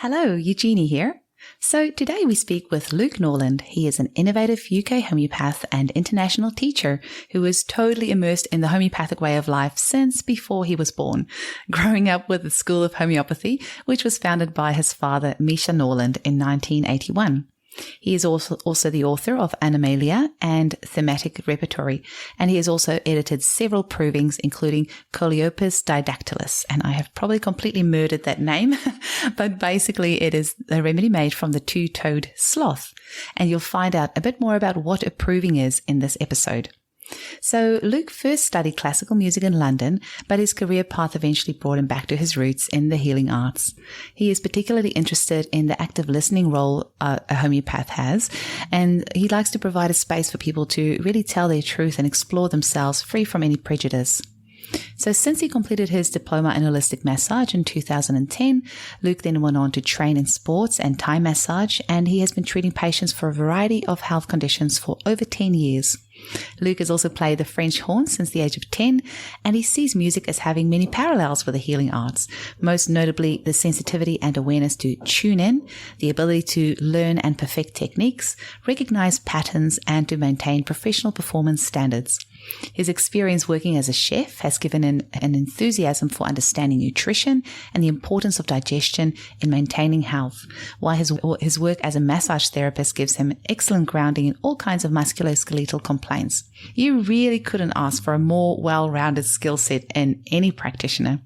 Hello, Eugenie here. So today we speak with Luke Norland. He is an innovative UK homeopath and international teacher who is totally immersed in the homeopathic way of life since before he was born, growing up with the School of Homeopathy, which was founded by his father, Misha Norland, in 1981. He is also the author of Animalia and Thematic Repertory, and he has also edited several provings, including Choleopus didactylus. And I have probably completely murdered that name, but basically it is a remedy made from the two-toed sloth. And you'll find out a bit more about what a proving is in this episode. So Luke first studied classical music in London, but his career path eventually brought him back to his roots in the healing arts. He is particularly interested in the active listening role a homeopath has, and he likes to provide a space for people to really tell their truth and explore themselves free from any prejudice. So since he completed his diploma in holistic massage in 2010, Luke then went on to train in sports and Thai massage, and he has been treating patients for a variety of health conditions for over 10 years. Luke has also played the French horn since the age of 10, and he sees music as having many parallels with the healing arts, most notably the sensitivity and awareness to tune in, the ability to learn and perfect techniques, recognize patterns, and to maintain professional performance standards. His experience working as a chef has given an enthusiasm for understanding nutrition and the importance of digestion in maintaining health, while his work as a massage therapist gives him excellent grounding in all kinds of musculoskeletal complaints. You really couldn't ask for a more well-rounded skill set in any practitioner.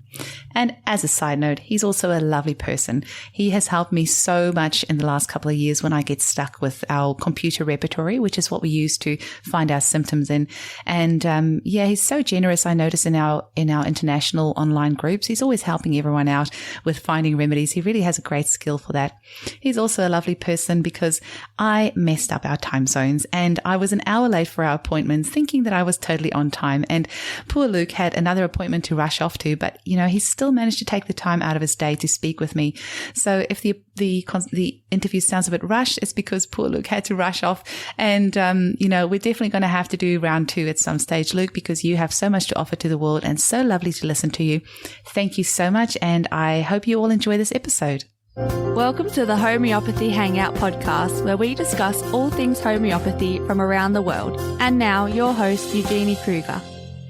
And as a side note, he's also a lovely person. He has helped me so much in the last couple of years when I get stuck with our computer repertory, which is what we use to find our symptoms in. And he's so generous. I notice in our international online groups, he's always helping everyone out with finding remedies. He really has a great skill for that. He's also a lovely person because I messed up our time zones and I was an hour late for our appointments, thinking that I was totally on time. And poor Luke had another appointment to rush off to, but he still managed to take the time out of his day to speak with me. So if the interview sounds a bit rushed, it's because poor Luke had to rush off. And, we're definitely going to have to do round 2 at some stage, Luke, because you have so much to offer to the world and so lovely to listen to you. Thank you so much. And I hope you all enjoy this episode. Welcome to the Homeopathy Hangout podcast, where we discuss all things homeopathy from around the world. And now your host, Eugenie Kruger.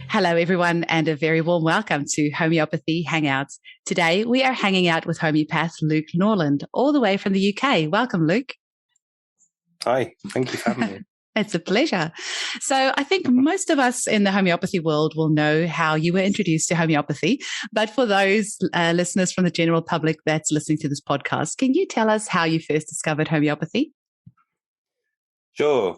Hello, everyone, and a very warm welcome to Homeopathy Hangouts. Today, we are hanging out with homeopath Luke Norland, all the way from the UK. Welcome, Luke. Hi, thank you for having me. It's a pleasure. So I think most of us in the homeopathy world will know how you were introduced to homeopathy. But for those listeners from the general public that's listening to this podcast, can you tell us how you first discovered homeopathy? Sure.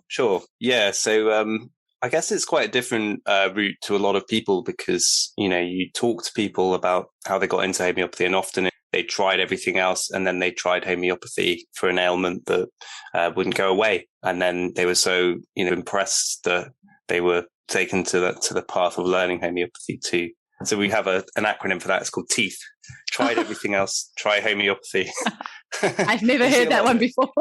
Yeah, so I guess it's quite a different route to a lot of people because, you talk to people about how they got into homeopathy and often they tried everything else and then they tried homeopathy for an ailment that wouldn't go away. And then they were so, impressed that they were taken to the path of learning homeopathy too. So we have an acronym for that. It's called TEETH. Tried everything else, try homeopathy. I've never heard that one before.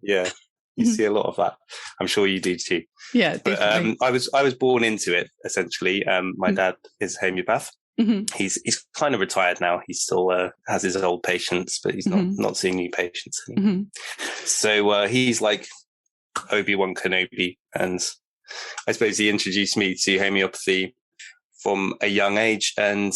Yeah. You see a lot of that. I'm sure you do too. Yeah, definitely. But I was born into it, essentially. My dad is a homeopath. Mm-hmm. He's kind of retired now. He still has his old patients, but he's not seeing new patients anymore. Mm-hmm. So he's like Obi-Wan Kenobi. And I suppose he introduced me to homeopathy from a young age. And,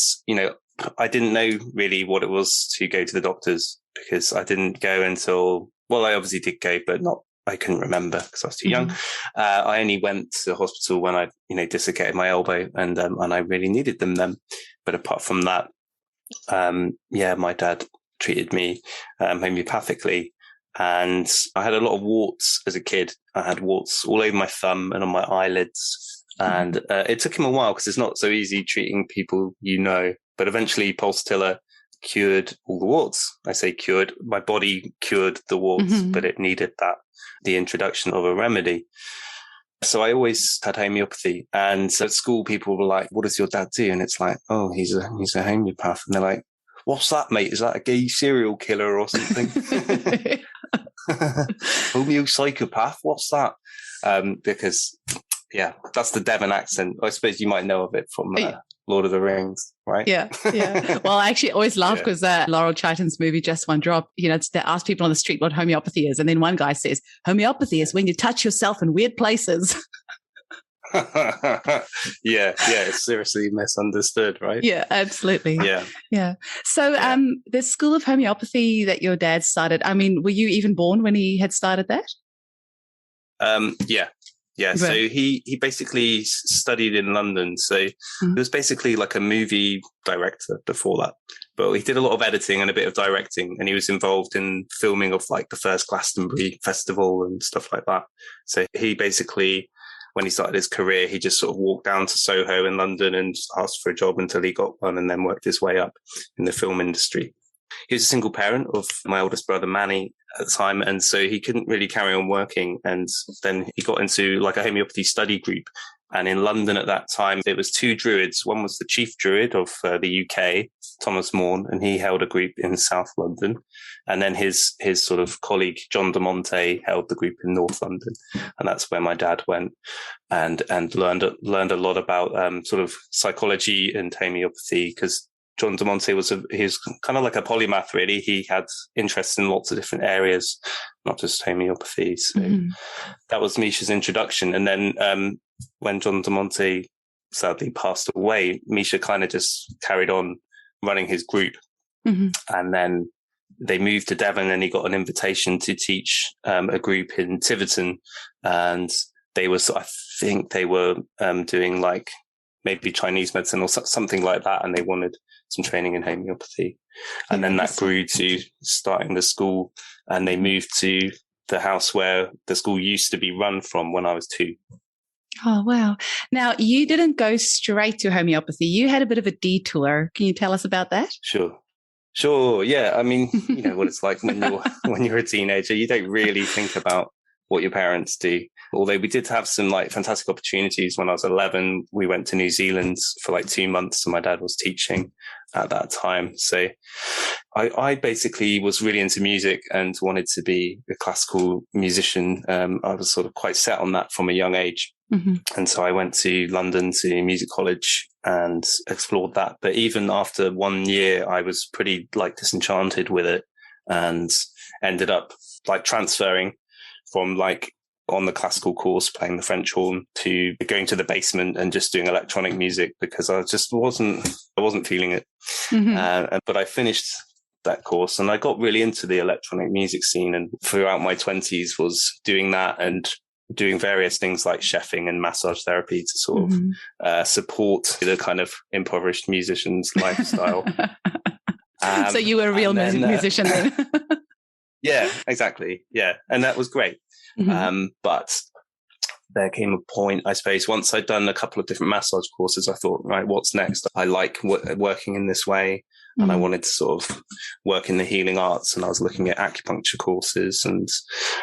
I didn't know really what it was to go to the doctors because I didn't go until, well, I obviously did go, but I couldn't remember because I was too young. I only went to the hospital when I, dislocated my elbow and I really needed them then. But apart from that, my dad treated me homeopathically and I had a lot of warts as a kid. I had warts all over my thumb and on my eyelids. And it took him a while because it's not so easy treating people, but eventually pulsatilla cured all the warts. I say cured, my body cured the warts, but it needed the introduction of a remedy. So I always had homeopathy. And at school, people were like, what does your dad do? And it's like, oh, he's a homeopath. And they're like, what's that, mate? Is that a gay serial killer or something? Homeopsychopath? What's that? Because, that's the Devon accent. I suppose you might know of it from Lord of the Rings, right? Yeah. Well, I actually always laugh because Laurel Chiton's movie, Just One Drop, they ask people on the street what homeopathy is. And then one guy says, homeopathy is when you touch yourself in weird places. Yeah, it's seriously misunderstood, right? Yeah, absolutely. Yeah. So the School of Homeopathy that your dad started, I mean, were you even born when he had started that? Yeah. So he basically studied in London. So he was basically like a movie director before that. But he did a lot of editing and a bit of directing, and he was involved in filming of like the first Glastonbury Festival and stuff like that. So he basically, when he started his career, he just sort of walked down to Soho in London and asked for a job until he got one, and then worked his way up in the film industry. He was a single parent of my oldest brother, Manny, at the time. And so he couldn't really carry on working. And then he got into like a homeopathy study group. And in London at that time, there was 2 druids. One was the chief druid of the UK, Thomas Morn, and he held a group in South London. And then his sort of colleague, John de Monte, held the group in North London. And that's where my dad went and learned a lot about sort of psychology and homeopathy, because John de Monte was kind of like a polymath, really. He had interests in lots of different areas, not just homeopathy. So that was Misha's introduction. And then when John de Monte sadly passed away, Misha kind of just carried on running his group. And then they moved to Devon, and he got an invitation to teach a group in Tiverton. And I think they were doing like maybe Chinese medicine or something like that. And they wanted some training in homeopathy. And then that grew to starting the school, and they moved to the house where the school used to be run from when I was 2. Oh, wow. Now, you didn't go straight to homeopathy. You had a bit of a detour. Can you tell us about that? Sure. Yeah. I mean, you know what it's like when you're a teenager, you don't really think about what your parents do. Although we did have some like fantastic opportunities. When I was 11, we went to New Zealand for like 2 months, and my dad was teaching at that time. So I basically was really into music and wanted to be a classical musician. I was sort of quite set on that from a young age. And so I went to London to music college and explored that. But even after 1 year, I was pretty like disenchanted with it, and ended up like transferring from like on the classical course playing the French horn to going to the basement and just doing electronic music, because I just wasn't feeling it. But I finished that course and I got really into the electronic music scene, and throughout my 20s was doing that and doing various things like chefing and massage therapy to sort of support the kind of impoverished musician's lifestyle. So you were a real musician then. Yeah, exactly. Yeah. And that was great. But there came a point, I suppose, once I'd done a couple of different massage courses, I thought, right, what's next? I like working in this way, and I wanted to sort of work in the healing arts. And I was looking at acupuncture courses, and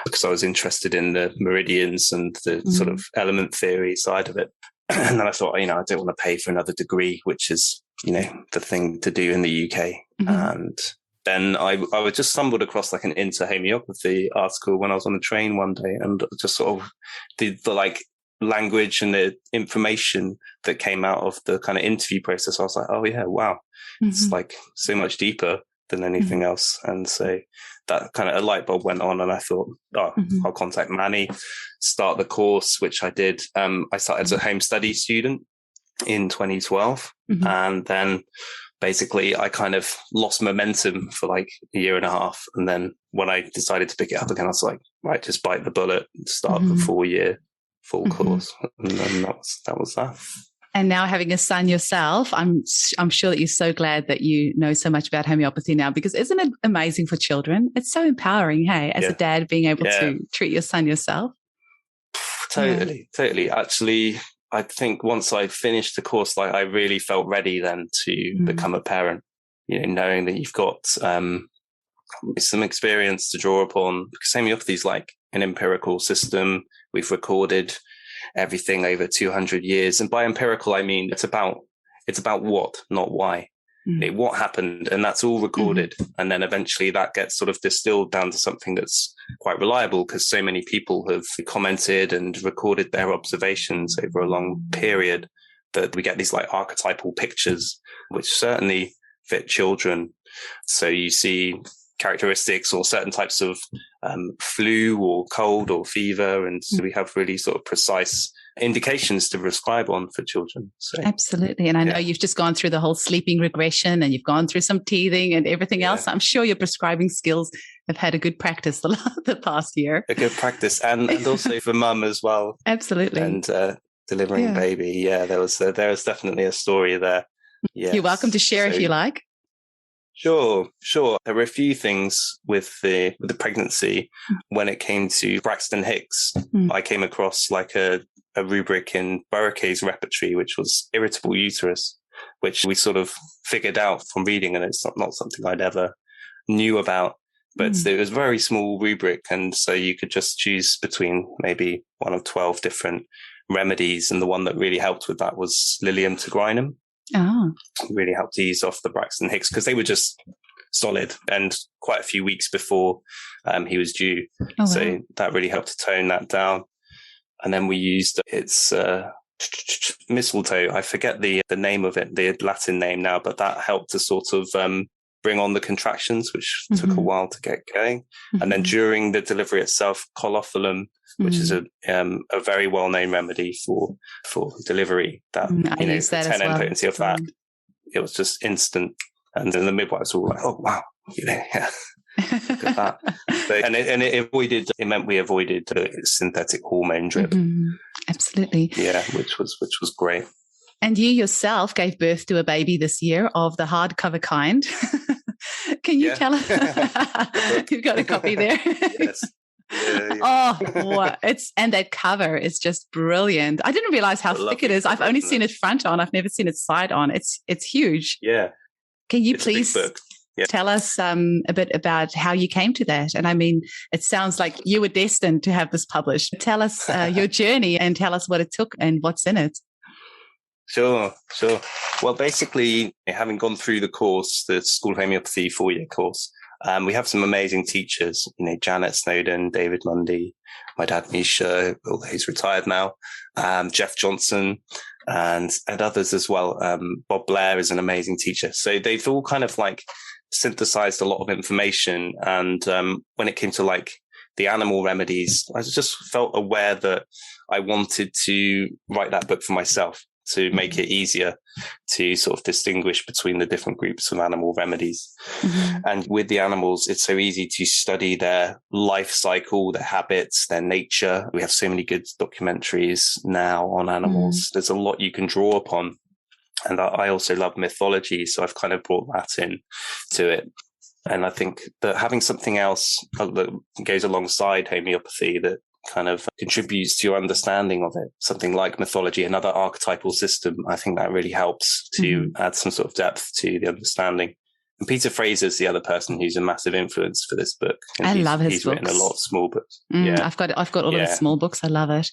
because I was interested in the meridians and the sort of element theory side of it. And then I thought, I don't want to pay for another degree, which is, the thing to do in the UK. And then I just stumbled across like an into homeopathy article when I was on the train one day, and just sort of the like language and the information that came out of the kind of interview process. I was like, oh yeah, wow. It's like so much deeper than anything else. And so that kind of a light bulb went on, and I thought, I'll contact Manny, start the course, which I did. I started as a home study student in 2012. And then basically I kind of lost momentum for like a year and a half. And then when I decided to pick it up again, I was like, right, just bite the bullet, start the 4-year full course. And then that was that. And now having a son yourself, I'm sure that you're so glad that you know so much about homeopathy now, because isn't it amazing for children? It's so empowering, hey, as a dad, being able to treat your son yourself. Totally. Actually, I think once I finished the course, like I really felt ready then to become a parent, knowing that you've got some experience to draw upon, because homeopathy is like an empirical system. We've recorded everything over 200 years. And by empirical, I mean, it's about what, not why. What happened, and that's all recorded. And then eventually that gets sort of distilled down to something that's quite reliable, because so many people have commented and recorded their observations over a long period. that we get these like archetypal pictures, which certainly fit children. So you see characteristics or certain types of flu or cold or fever, and so we have really sort of precise indications to prescribe on for children. So, absolutely. And I know you've just gone through the whole sleeping regression, and you've gone through some teething and everything else. I'm sure your prescribing skills have had a good practice the past year. A good practice, and also for mum as well. Absolutely. And delivering baby. Yeah, there was definitely a story there. Yes. You're welcome to share if you like. Sure. There were a few things with the pregnancy when it came to Braxton Hicks. I came across like a rubric in Thematic Repertory, which was irritable uterus, which we sort of figured out from reading, and it's not something I'd ever knew about. But it was a very small rubric, and so you could just choose between maybe one of 12 different remedies, and the one that really helped with that was Lilium tigrinum. Oh. Really helped ease off the Braxton Hicks because they were just solid and quite a few weeks before he was due. Oh, so wow. That really helped to tone that down. And then we used its mistletoe. I forget the name of it, the Latin name now, but that helped to sort of bring on the contractions, which took a while to get going. And then during the delivery itself, Choleopus, which is a very well-known remedy for delivery. That I use that 10 as well. potency of that, it was just instant. And then the midwives were like, "Oh wow, look at that." It meant we avoided the synthetic hormone drip. Absolutely. Yeah, which was great. And you yourself gave birth to a baby this year of the hardcover kind. Can you tell us? You've got a copy there. Yes. Oh, what and that cover is just brilliant. I didn't realize how thick it is. I've only seen it front on. I've never seen it side on. It's huge. Yeah. Can you please tell us a bit about how you came to that? And I mean, it sounds like you were destined to have this published. Tell us your journey and tell us what it took and what's in it. Sure. Well, basically, having gone through the course, the School of Homeopathy 4-year course, we have some amazing teachers, Janet Snowden, David Mundi, my dad, Misha, although he's retired now, Jeff Johnson, and others as well. Bob Blair is an amazing teacher. So they've all kind of like synthesized a lot of information. And when it came to like the animal remedies, I just felt aware that I wanted to write that book for myself, to make it easier to sort of distinguish between the different groups of animal remedies. And with the animals, it's so easy to study their life cycle, their habits, their nature. We have so many good documentaries now on animals. There's a lot you can draw upon. And I also love mythology, so I've kind of brought that in to it. And I think that having something else that goes alongside homeopathy that kind of contributes to your understanding of it, something like mythology, another archetypal system, I think that really helps to add some sort of depth to the understanding. And Peter Fraser's the other person who's a massive influence for this book. And I love his books. He's written a lot of small books. I've got all of his small books. I love it.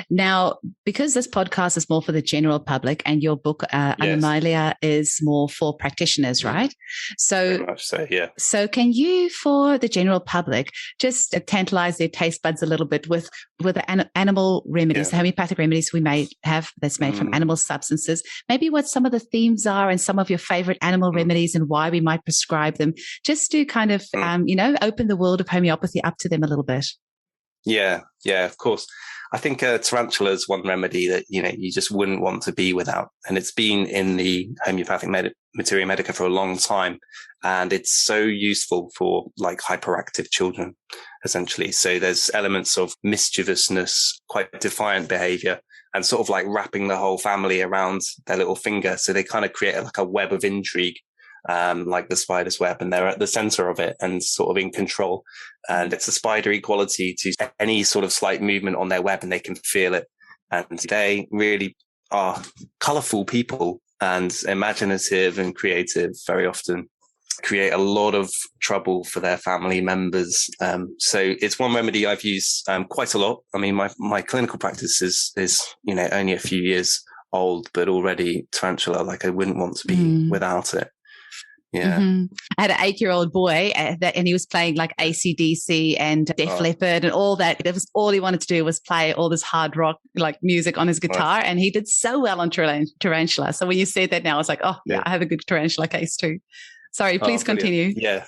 Now, because this podcast is more for the general public and your book, Animalia, is more for practitioners, right? So, very much so, yeah. So can you, for the general public, just tantalize their taste buds a little bit with the animal remedies, the homeopathic remedies we may have that's made from animal substances, maybe what some of the themes are and some of your favorite animal remedies and why we might prescribe them, just to kind of, open the world of homeopathy up to them a little bit. Yeah, of course. I think tarantula is one remedy that, you just wouldn't want to be without. And it's been in the homeopathic materia medica for a long time. And it's so useful for like hyperactive children, essentially. So there's elements of mischievousness, quite defiant behavior, and sort of like wrapping the whole family around their little finger. So they kind of create like a web of intrigue, like the spider's web, and they're at the center of it and sort of in control. And it's a spidery quality to any sort of slight movement on their web, and they can feel it. And they really are colorful people and imaginative and creative, very often create a lot of trouble for their family members. So it's one remedy I've used quite a lot. I mean, my clinical practice is only a few years old, but already tarantula, like I wouldn't want to be without it. Yeah. Mm-hmm. I had an 8-year-old boy and he was playing like AC/DC and Def Leppard and all that. That was all he wanted to do was play all this hard rock like music on his guitar. And he did so well on Tarantula. So when you said that now, I was like, oh yeah, I have a good Tarantula case too. Sorry, please continue. Yeah.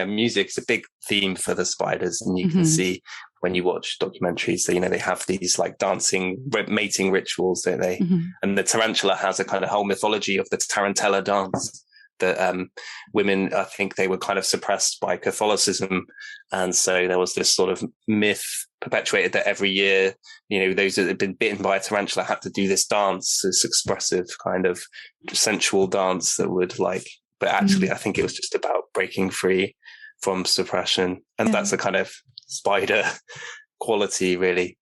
Music's a big theme for the spiders. And you can see when you watch documentaries, they have these like dancing mating rituals, don't they? And the tarantula has a kind of whole mythology of the tarantella dance that women, I think they were kind of suppressed by Catholicism. And so there was this sort of myth perpetuated that every year, those that had been bitten by a tarantula had to do this dance, this expressive kind of sensual dance that would but actually I think it was just about breaking free from suppression. And that's a kind of spider quality, really,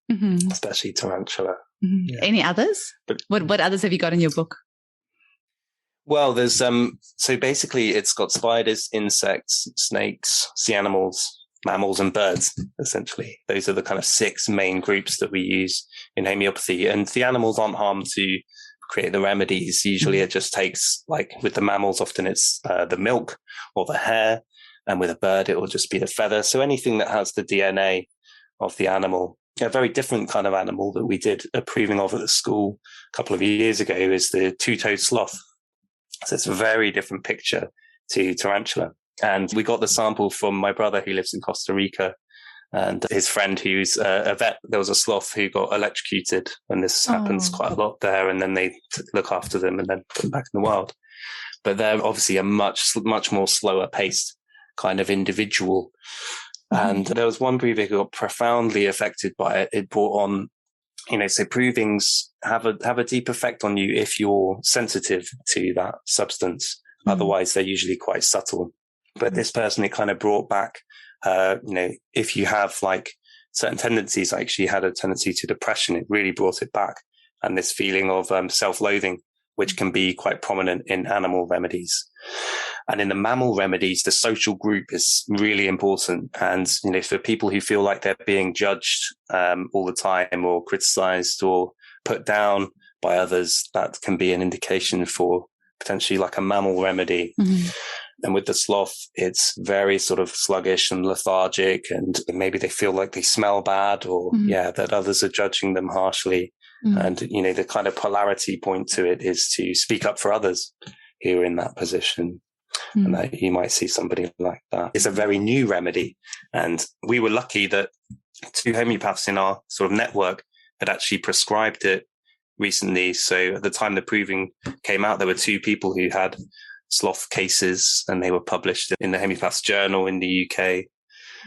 especially tarantula. Yeah. Any others? What others have you got in your book? Well, there's so basically it's got spiders, insects, snakes, sea animals, mammals, and birds, essentially. Those are the kind of 6 main groups that we use in homeopathy. And the animals aren't harmed to create the remedies. Usually it just takes, like with the mammals, often it's the milk or the hair. And with a bird, it will just be the feather. So anything that has the DNA of the animal. A very different kind of animal that we did a proving of at the school a couple of years ago is the two-toed sloth. So it's a very different picture to tarantula. And we got the sample from my brother who lives in Costa Rica and his friend who's a vet. There was a sloth who got electrocuted, and this happens quite a lot there. And then they look after them and then put them back in the wild. But they're obviously a much more slower paced kind of individual. And there was one breeder who got profoundly affected by it. It brought on, so provings have a deep effect on you if you're sensitive to that substance. Otherwise, they're usually quite subtle. But this person, it kind of brought back, if you have like certain tendencies, like she had a tendency to depression, it really brought it back. And this feeling of self-loathing, which can be quite prominent in animal remedies. And in the mammal remedies, the social group is really important. And, for people who feel like they're being judged all the time or criticized or put down by others, that can be an indication for potentially like a mammal remedy. And with the sloth, it's very sort of sluggish and lethargic, and maybe they feel like they smell bad or, that others are judging them harshly. And, the kind of polarity point to it is to speak up for others who are in that position. And that you might see somebody like that. It's a very new remedy. And we were lucky that 2 homeopaths in our sort of network had actually prescribed it recently. So at the time the proving came out, there were 2 people who had sloth cases, and they were published in the Homeopaths Journal in the UK.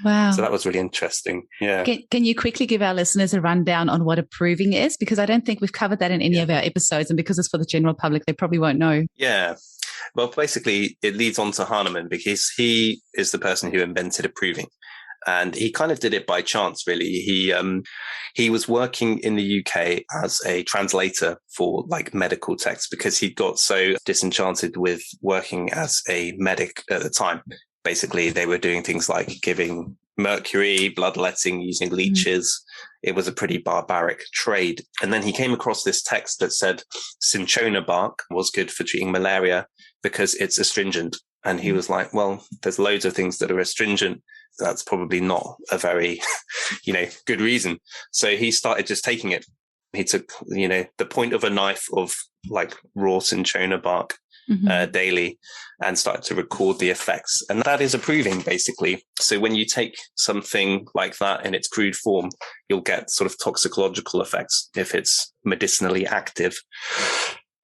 Wow. So that was really interesting. Yeah. Can you quickly give our listeners a rundown on what a proving is? Because I don't think we've covered that in any of our episodes. And because it's for the general public, they probably won't know. Yeah. Well, basically, it leads on to Hahnemann because he is the person who invented a proving. And he kind of did it by chance, really. He was working in the UK as a translator for like medical texts because he got so disenchanted with working as a medic at the time. Basically, they were doing things like giving mercury, bloodletting, using leeches. It was a pretty barbaric trade. And then he came across this text that said cinchona bark was good for treating malaria because it's astringent. And he was like, well, there's loads of things that are astringent. That's probably not a very, good reason. So he started just taking it. He took, the point of a knife of like raw cinchona bark daily and started to record the effects. And that is a proving, basically. So when you take something like that in its crude form, you'll get sort of toxicological effects if it's medicinally active.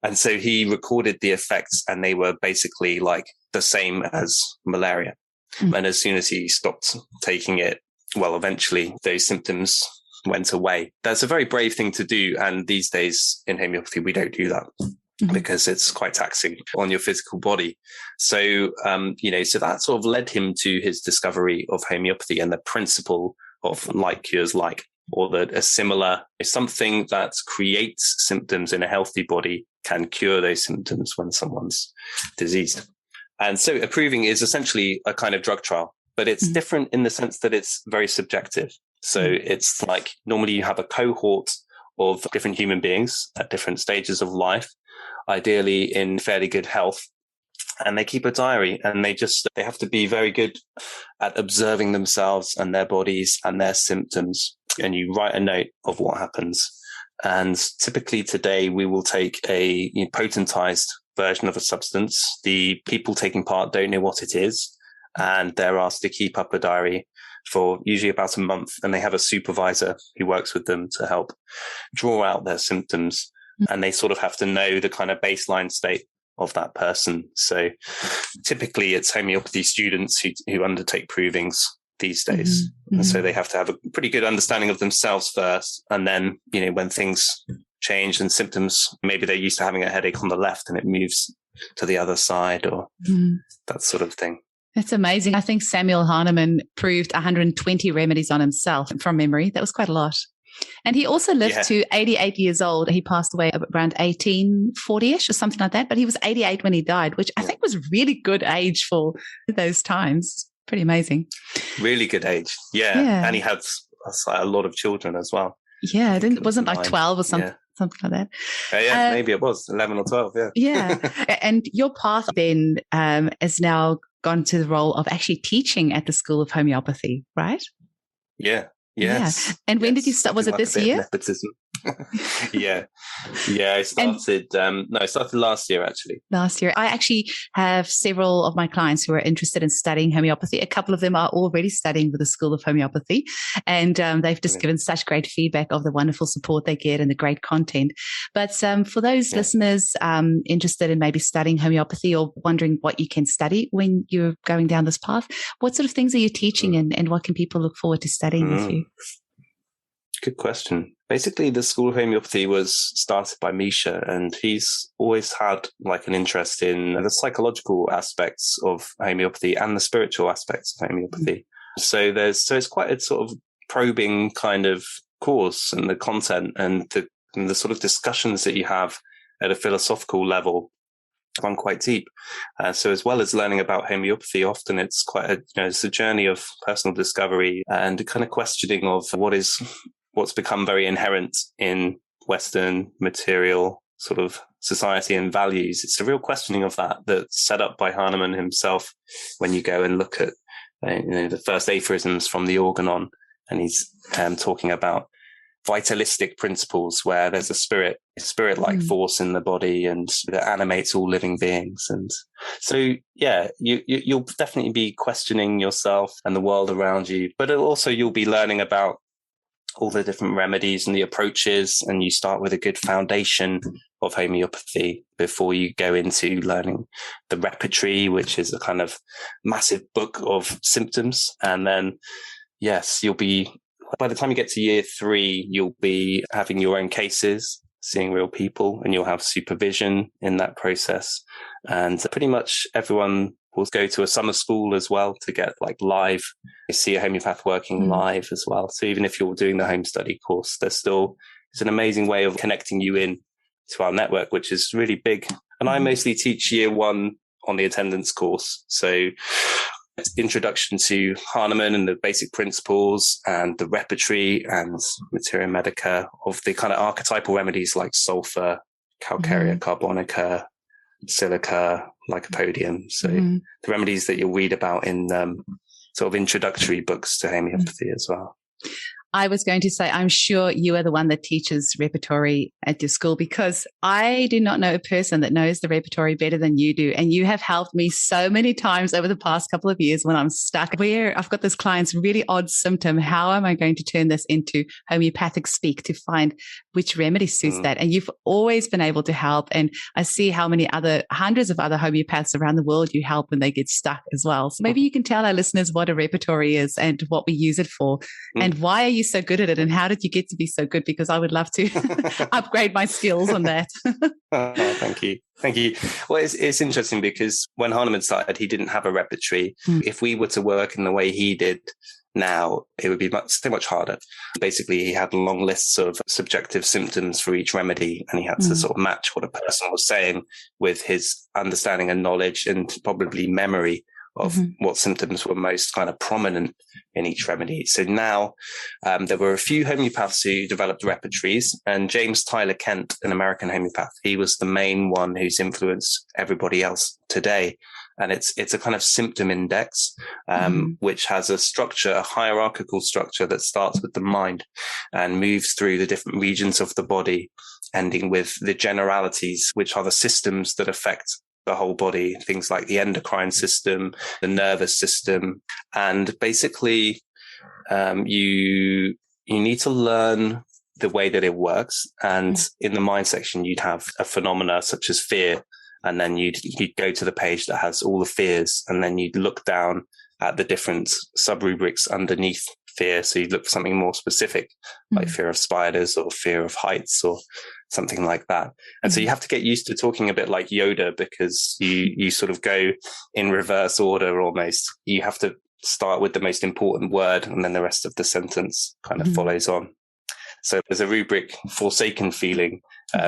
And so he recorded the effects, and they were basically like the same as malaria. And as soon as he stopped taking it, well, eventually those symptoms went away. That's a very brave thing to do. And these days in homeopathy, we don't do that because it's quite taxing on your physical body. So, so that sort of led him to his discovery of homeopathy and the principle of like cures like, or that a similar something that creates symptoms in a healthy body can cure those symptoms when someone's diseased. And so a proving is essentially a kind of drug trial, but it's different in the sense that it's very subjective. So it's like normally you have a cohort of different human beings at different stages of life, ideally in fairly good health. and they keep a diary, and they have to be very good at observing themselves and their bodies and their symptoms. And you write a note of what happens. And typically today we will take a potentized version of a substance. The people taking part don't know what it is, and they're asked to keep up a diary for usually about a month. And they have a supervisor who works with them to help draw out their symptoms. And they sort of have to know the kind of baseline state of that person. So typically it's homeopathy students who undertake provings these days. And so they have to have a pretty good understanding of themselves first. And then, when things change and symptoms, maybe they're used to having a headache on the left and it moves to the other side, or that sort of thing. It's amazing. I think Samuel Hahnemann proved 120 remedies on himself from memory. That was quite a lot. And he also lived to 88 years old. He passed away around 1840-ish or something like that. But he was 88 when he died, which I think was really good age for those times. Pretty amazing. Really good age. Yeah. And he had a lot of children as well. Yeah, it wasn't like 12 or something like that. Maybe it was 11 or 12. And your path then has now gone to the role of actually teaching at the School of Homeopathy, right? Yeah. Yes. Yeah. And when did you start? Was it this year? Nepotism. I started. I started last year, actually. Last year. I actually have several of my clients who are interested in studying homeopathy. A couple of them are already studying with the School of Homeopathy, and they've just given such great feedback of the wonderful support they get and the great content. But for those listeners interested in maybe studying homeopathy or wondering what you can study when you're going down this path, what sort of things are you teaching, and what can people look forward to studying with you? Good question. Basically, the School of Homeopathy was started by Misha, and he's always had like an interest in the psychological aspects of homeopathy and the spiritual aspects of homeopathy. So it's quite a sort of probing kind of course, and the content and the sort of discussions that you have at a philosophical level run quite deep. So as well as learning about homeopathy, often it's quite it's a journey of personal discovery and a kind of questioning of what's become very inherent in Western material sort of society and values. It's a real questioning of that's set up by Hahnemann himself when you go and look at the first aphorisms from the Organon, and he's talking about vitalistic principles where there's a spirit-like force in the body and that animates all living beings. And so, you'll definitely be questioning yourself and the world around you, but also you'll be learning about all the different remedies and the approaches, and you start with a good foundation of homeopathy before you go into learning the repertory, which is a kind of massive book of symptoms. And then, by the time you get to year 3, you'll be having your own cases, seeing real people, and you'll have supervision in that process. And pretty much everyone will go to a summer school as well to get like live, see a homeopath working live as well. So even if you're doing the home study course, it's an amazing way of connecting you in to our network, which is really big. And I mostly teach year 1 on the attendance course. So it's introduction to Hahnemann and the basic principles and the repertory and materia medica of the kind of archetypal remedies like sulfur, calcarea carbonica, silica, lycopodium. So the remedies that you'll read about in sort of introductory books to homeopathy as well. I was going to say, I'm sure you are the one that teaches repertory at your school, because I do not know a person that knows the repertory better than you do. And you have helped me so many times over the past couple of years when I'm stuck where I've got this client's really odd symptom. How am I going to turn this into homeopathic speak to find which remedy suits that? And you've always been able to help. And I see how many hundreds of other homeopaths around the world you help when they get stuck as well. So maybe you can tell our listeners what a repertory is and what we use it for, and why are you so good at it, and how did you get to be so good? Because I would love to upgrade my skills on that. Thank you. Well, it's interesting because when Hahnemann started, he didn't have a repertory. If we were to work in the way he did now, it would be so much harder. Basically, he had long lists of subjective symptoms for each remedy, and he had to sort of match what a person was saying with his understanding and knowledge and probably memory of what symptoms were most kind of prominent in each remedy. So now there were a few homeopaths who developed repertories, and James Tyler Kent, an American homeopath, he was the main one who's influenced everybody else today. And it's a kind of symptom index, which has a structure, a hierarchical structure that starts with the mind and moves through the different regions of the body, ending with the generalities, which are the systems that affect the whole body, things like the endocrine system, the nervous system. And basically, you need to learn the way that it works. And in the mind section, you'd have a phenomena such as fear. And then you'd go to the page that has all the fears, and then you'd look down at the different sub-rubrics underneath fear. So you'd look for something more specific, like fear of spiders or fear of heights or something like that. And so you have to get used to talking a bit like Yoda, because you sort of go in reverse order almost. You have to start with the most important word, and then the rest of the sentence kind of follows on. So there's a rubric, forsaken feeling,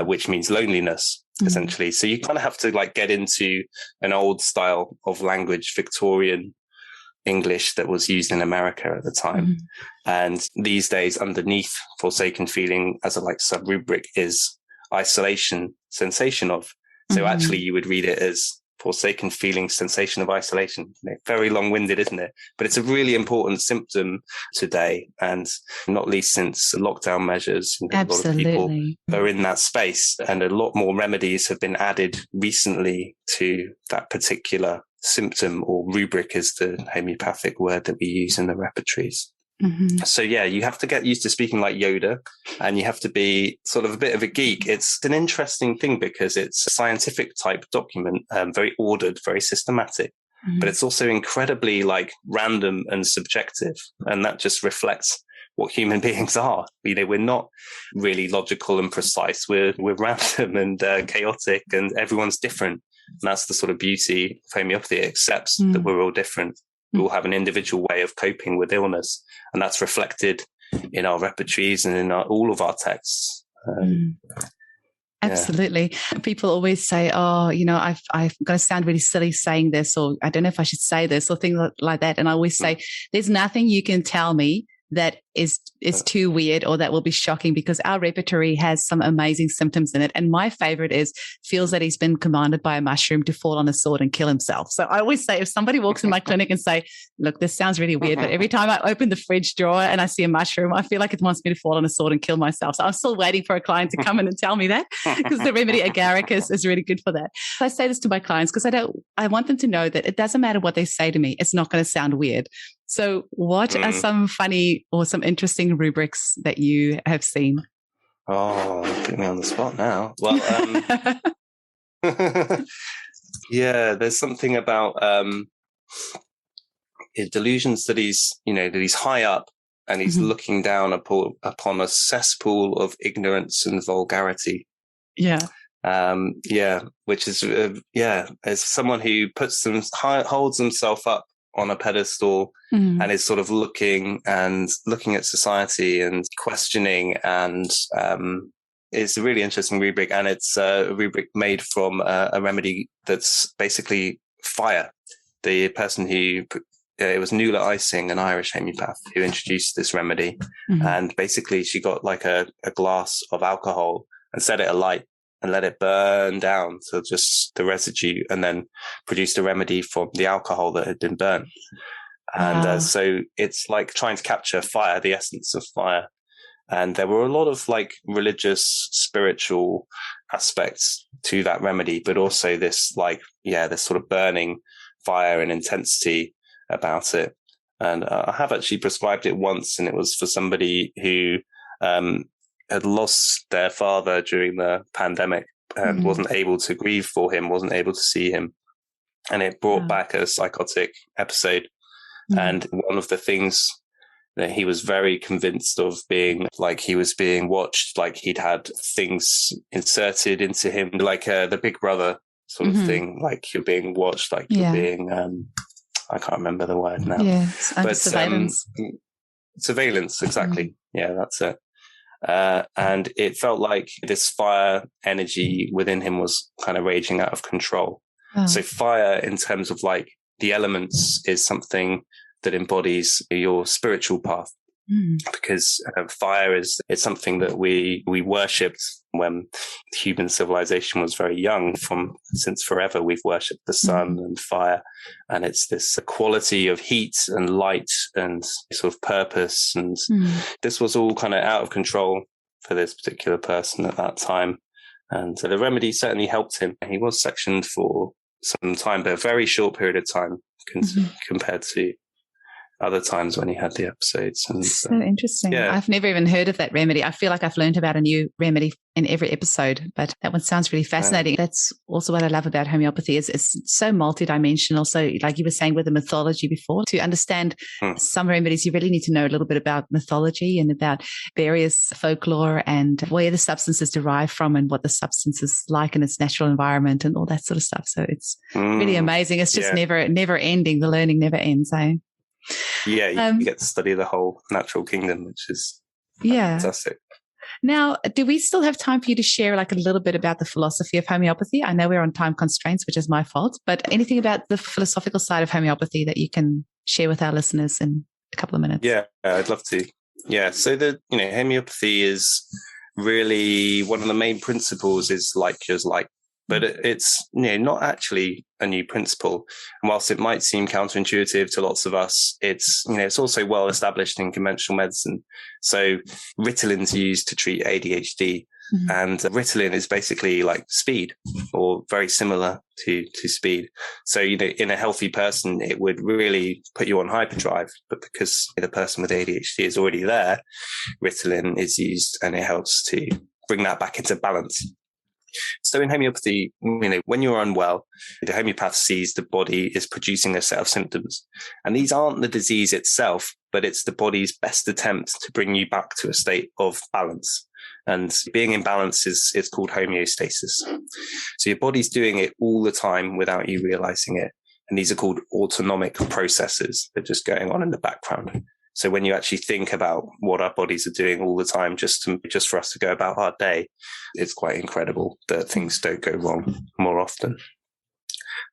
which means loneliness, essentially. So you kind of have to like get into an old style of language, Victorian English that was used in America at the time. And these days, underneath forsaken feeling as a like sub-rubric is isolation, sensation of. So actually you would read it as forsaken feeling, sensation of isolation. Very long-winded, isn't it? But it's a really important symptom today, and not least since lockdown measures. A lot of people are in that space, and a lot more remedies have been added recently to that particular symptom, or rubric is the homeopathic word that we use in the repertories. So yeah, you have to get used to speaking like Yoda, and you have to be sort of a bit of a geek. It's an interesting thing because it's a scientific type document, very ordered, very systematic, but it's also incredibly like random and subjective. And that just reflects what human beings are. You know, we're not really logical and precise. We're random and chaotic, and everyone's different. And that's the sort of beauty of homeopathy. It accepts that we're all different. We all have an individual way of coping with illness, and that's reflected in our repertories and in all of our texts. Absolutely. People always say, oh, you know, I'm going to sound really silly saying this, or I don't know if I should say this, or things like that. And I always say, there's nothing you can tell me that is too weird or that will be shocking, because our repertory has some amazing symptoms in it. And my favorite is feels that he's been commanded by a mushroom to fall on a sword and kill himself. So I always say, if somebody walks in my clinic and say, look, this sounds really weird, but every time I open the fridge drawer and I see a mushroom, I feel like it wants me to fall on a sword and kill myself. So I'm still waiting for a client to come in and tell me that, because the remedy agaricus is really good for that. So I say this to my clients because I want them to know that it doesn't matter what they say to me. It's not going to sound weird. So what are some funny or some interesting rubrics that you have seen? Oh, put me on the spot now. Well, yeah, there's something about delusions that he's high up and he's looking down upon a cesspool of ignorance and vulgarity. Yeah. Which is as someone who holds himself up on a pedestal and is sort of looking at society and questioning, and it's a really interesting rubric, and it's a rubric made from a remedy that's basically fire. The person who it was Nuala Ising, an Irish homeopath, who introduced this remedy, and basically she got like a glass of alcohol and set it alight and let it burn down to just the residue, and then produced a remedy from the alcohol that had been burnt. And so it's like trying to capture fire, the essence of fire. And there were a lot of like religious, spiritual aspects to that remedy, but also this this sort of burning fire and intensity about it. And I have actually prescribed it once, and it was for somebody who had lost their father during the pandemic and wasn't able to grieve for him, wasn't able to see him. And it brought back a psychotic episode. And one of the things that he was very convinced of being like he was being watched, like he'd had things inserted into him, like the Big Brother sort of thing, like you're being watched, like you're being, I can't remember the word now. Yeah, but surveillance. Surveillance, exactly. Yeah, that's it. And it felt like this fire energy within him was kind of raging out of control. So fire, in terms of like the elements is something that embodies your spiritual path. Because fire is something that we worshipped when human civilization was very young. Since forever, we've worshipped the sun and fire, and it's this quality of heat and light and sort of purpose. And this was all kind of out of control for this particular person at that time. And so the remedy certainly helped him. He was sectioned for some time, but a very short period of time compared to other times when he had the episodes. And so interesting. Yeah. I've never even heard of that remedy. I feel like I've learned about a new remedy in every episode, but that one sounds really fascinating. That's also what I love about homeopathy is it's so multidimensional. So like you were saying with the mythology before, to understand some remedies, you really need to know a little bit about mythology and about various folklore and where the substance is derived from and what the substance is like in its natural environment and all that sort of stuff. So it's really amazing. It's just never ending. The learning never ends. Yeah, you get to study the whole natural kingdom, which is fantastic. Now, do we still have time for you to share like a little bit about the philosophy of homeopathy? I know we're on time constraints, which is my fault, but anything about the philosophical side of homeopathy that you can share with our listeners in a couple of minutes? Yeah, I'd love to. Yeah, so homeopathy is really one of the main principles is like cures like. But it's not actually a new principle. And whilst it might seem counterintuitive to lots of us, it's also well established in conventional medicine. So Ritalin's used to treat ADHD, and Ritalin is basically like speed, or very similar to speed. So in a healthy person, it would really put you on hyperdrive. But because the person with ADHD is already there, Ritalin is used, and it helps to bring that back into balance. So in homeopathy, when you're unwell, the homeopath sees the body is producing a set of symptoms. And these aren't the disease itself, but it's the body's best attempt to bring you back to a state of balance. And being in balance is called homeostasis. So your body's doing it all the time without you realizing it. And these are called autonomic processes. They're just going on in the background. So when you actually think about what our bodies are doing all the time, just for us to go about our day, it's quite incredible that things don't go wrong more often.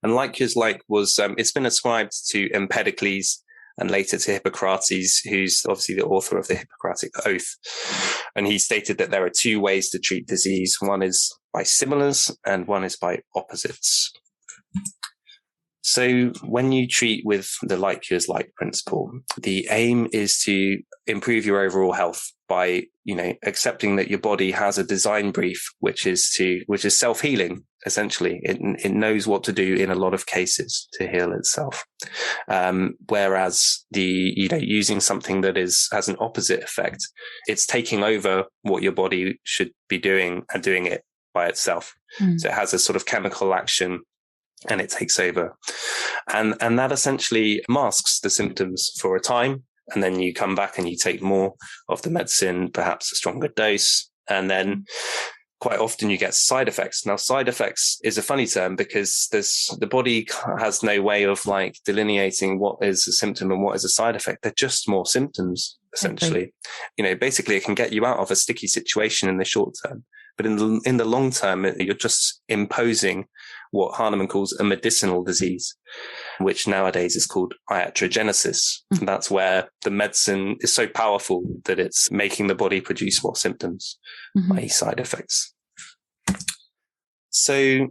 And like was, it's been ascribed to Empedocles and later to Hippocrates, who's obviously the author of the Hippocratic Oath. And he stated that there are two ways to treat disease. One is by similars and one is by opposites. So when you treat with the like cures like principle, the aim is to improve your overall health by, accepting that your body has a design brief, which is self-healing. Essentially, it knows what to do in a lot of cases to heal itself. Whereas using something that has an opposite effect, it's taking over what your body should be doing and doing it by itself. So it has a sort of chemical action, and it takes over. And that essentially masks the symptoms for a time. And then you come back and you take more of the medicine, perhaps a stronger dose. And then quite often you get side effects. Now, side effects is a funny term because the body has no way of like delineating what is a symptom and what is a side effect. They're just more symptoms, essentially. Okay. Basically it can get you out of a sticky situation in the short term. But in the long term, you're just imposing what Hahnemann calls a medicinal disease, which nowadays is called iatrogenesis. And that's where the medicine is so powerful that it's making the body produce more symptoms, i.e. side effects. So,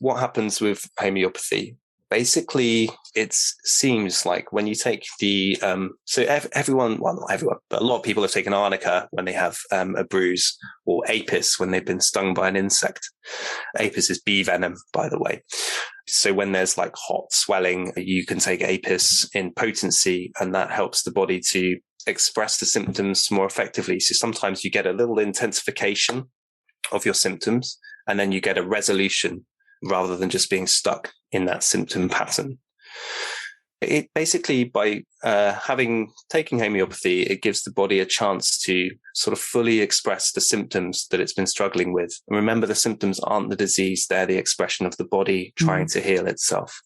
what happens with homeopathy? Basically, it seems like when you take the, everyone, well, not everyone, but a lot of people have taken arnica when they have a bruise, or apis when they've been stung by an insect. Apis is bee venom, by the way. So when there's like hot swelling, you can take apis in potency, and that helps the body to express the symptoms more effectively. So sometimes you get a little intensification of your symptoms, and then you get a resolution rather than just being stuck in that symptom pattern. It basically, by taking homeopathy, it gives the body a chance to sort of fully express the symptoms that it's been struggling with. And remember, the symptoms aren't the disease, they're the expression of the body trying to heal itself.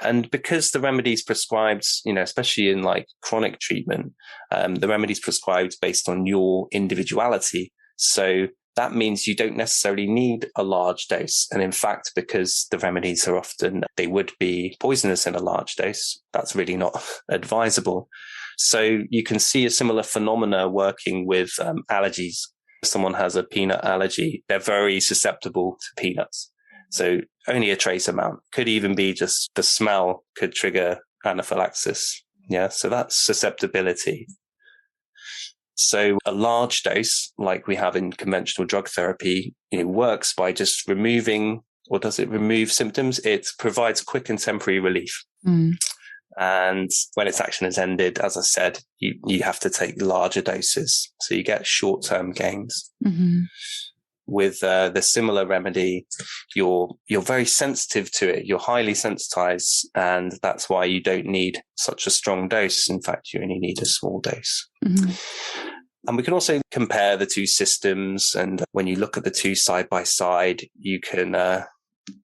And because the remedies prescribed, especially in like chronic treatment, the remedies prescribed based on your individuality. So that means you don't necessarily need a large dose. And in fact, because the remedies are often, they would be poisonous in a large dose, that's really not advisable. So you can see a similar phenomena working with allergies. If someone has a peanut allergy, they're very susceptible to peanuts. So only a trace amount, could even be just the smell could trigger anaphylaxis. Yeah, so that's susceptibility. So a large dose, like we have in conventional drug therapy, works by just removing, or does it remove symptoms? It provides quick and temporary relief. And when its action is ended, as I said, you have to take larger doses. So you get short-term gains. With the similar remedy, you're very sensitive to it. You're highly sensitized, and that's why you don't need such a strong dose. In fact, you only need a small dose. And we can also compare the two systems. And when you look at the two side by side, you can,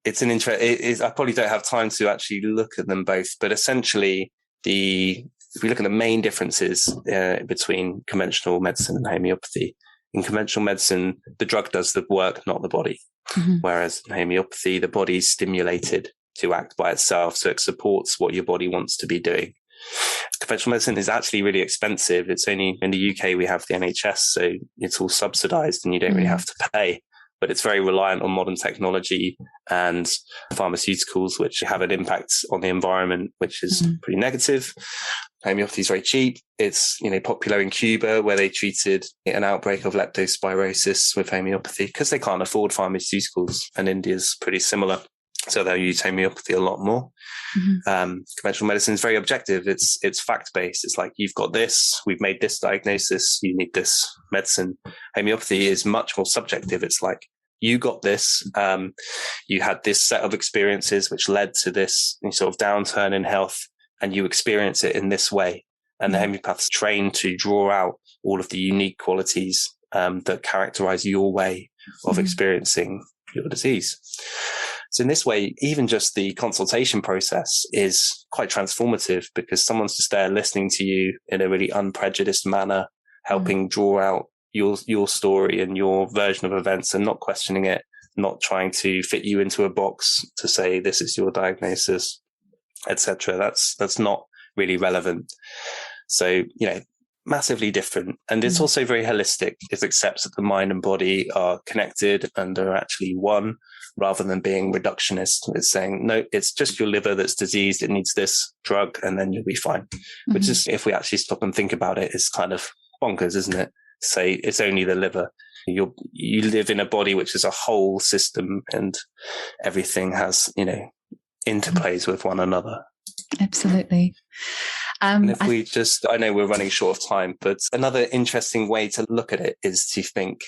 it's an interest. I probably don't have time to actually look at them both, but essentially if we look at the main differences between conventional medicine and homeopathy, in conventional medicine, the drug does the work, not the body. Whereas in homeopathy, the body is stimulated to act by itself. So it supports what your body wants to be doing. Conventional medicine is actually really expensive. It's only in the UK, we have the NHS, so it's all subsidized and you don't really have to pay. But it's very reliant on modern technology and pharmaceuticals, which have an impact on the environment, which is pretty negative. Homeopathy is very cheap. It's, popular in Cuba, where they treated an outbreak of leptospirosis with homeopathy because they can't afford pharmaceuticals, and India's pretty similar. So they'll use homeopathy a lot more. Conventional medicine is very objective. It's fact-based. It's like, you've got this, we've made this diagnosis, you need this medicine. Homeopathy is much more subjective. It's like, you got this, you had this set of experiences which led to this sort of downturn in health, and you experience it in this way. And the homeopath's trained to draw out all of the unique qualities that characterize your way of experiencing your disease. So in this way, even just the consultation process is quite transformative, because someone's just there listening to you in a really unprejudiced manner, helping draw out your story and your version of events, and not questioning it, not trying to fit you into a box to say this is your diagnosis, etc. That's not really relevant. So, massively different. And it's also very holistic. It accepts that the mind and body are connected and are actually one, rather than being reductionist. It's saying, no, it's just your liver that's diseased. It needs this drug and then you'll be fine. Which is, if we actually stop and think about it, is kind of bonkers, isn't it? Say it's only the liver. You live in a body which is a whole system, and everything has, interplays with one another. Absolutely. And if I know we're running short of time, but another interesting way to look at it is to think,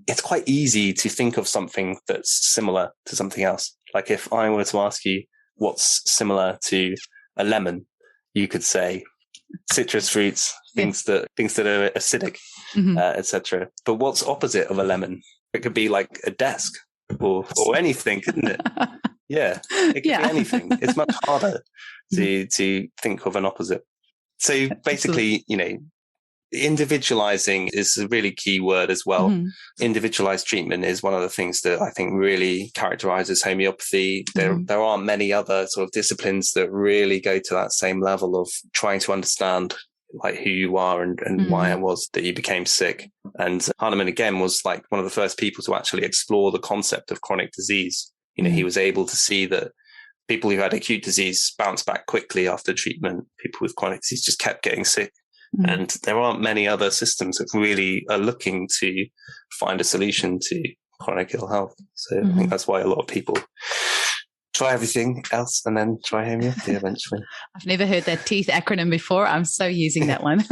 it's quite easy to think of something that's similar to something else. Like if I were to ask you what's similar to a lemon, you could say citrus fruits, things that are acidic, etc. But what's opposite of a lemon? It could be like a desk or anything, couldn't it? Yeah, it could be anything. It's much harder to think of an opposite. So basically, individualizing is a really key word as well. Individualized treatment is one of the things that I think really characterizes homeopathy. There aren't many other sort of disciplines that really go to that same level of trying to understand like who you are and why it was that you became sick. And Hahnemann again was like one of the first people to actually explore the concept of chronic disease. He was able to see that people who had acute disease bounced back quickly after treatment. People with chronic disease just kept getting sick. And there aren't many other systems that really are looking to find a solution to chronic ill health. So I think that's why a lot of people try everything else and then try homeopathy eventually. I've never heard that teeth acronym before. I'm so using that one.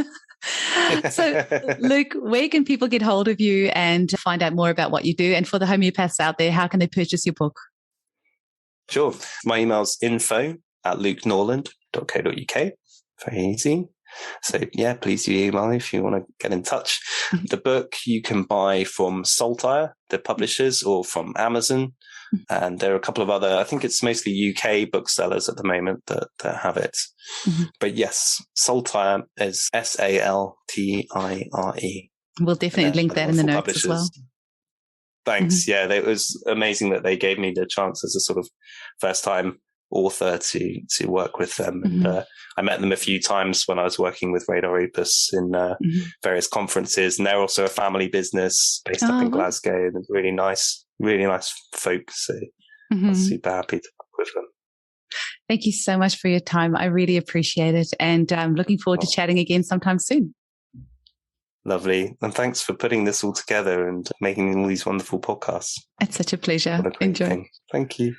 So, Luke, where can people get hold of you and find out more about what you do? And for the homeopaths out there, how can they purchase your book? Sure. My email's info@lukenorland.co.uk. Very easy. So please do email me if you want to get in touch. The book you can buy from Saltire, the publishers, or from Amazon. And there are a couple of other, I think it's mostly UK booksellers at the moment that have it. But yes, Saltire is SALTIRE. We'll definitely link that in the notes as well. Thanks. Yeah, it was amazing that they gave me the chance as a sort of first time author to work with them. And I met them a few times when I was working with Radar Opus in various conferences. And they're also a family business based up in Glasgow, and really nice folk. So I was super happy to work with them. Thank you so much for your time. I really appreciate it. And I'm looking forward to chatting again sometime soon. Lovely. And thanks for putting this all together and making all these wonderful podcasts. It's such a pleasure. What a great Enjoy. thing. Thank you.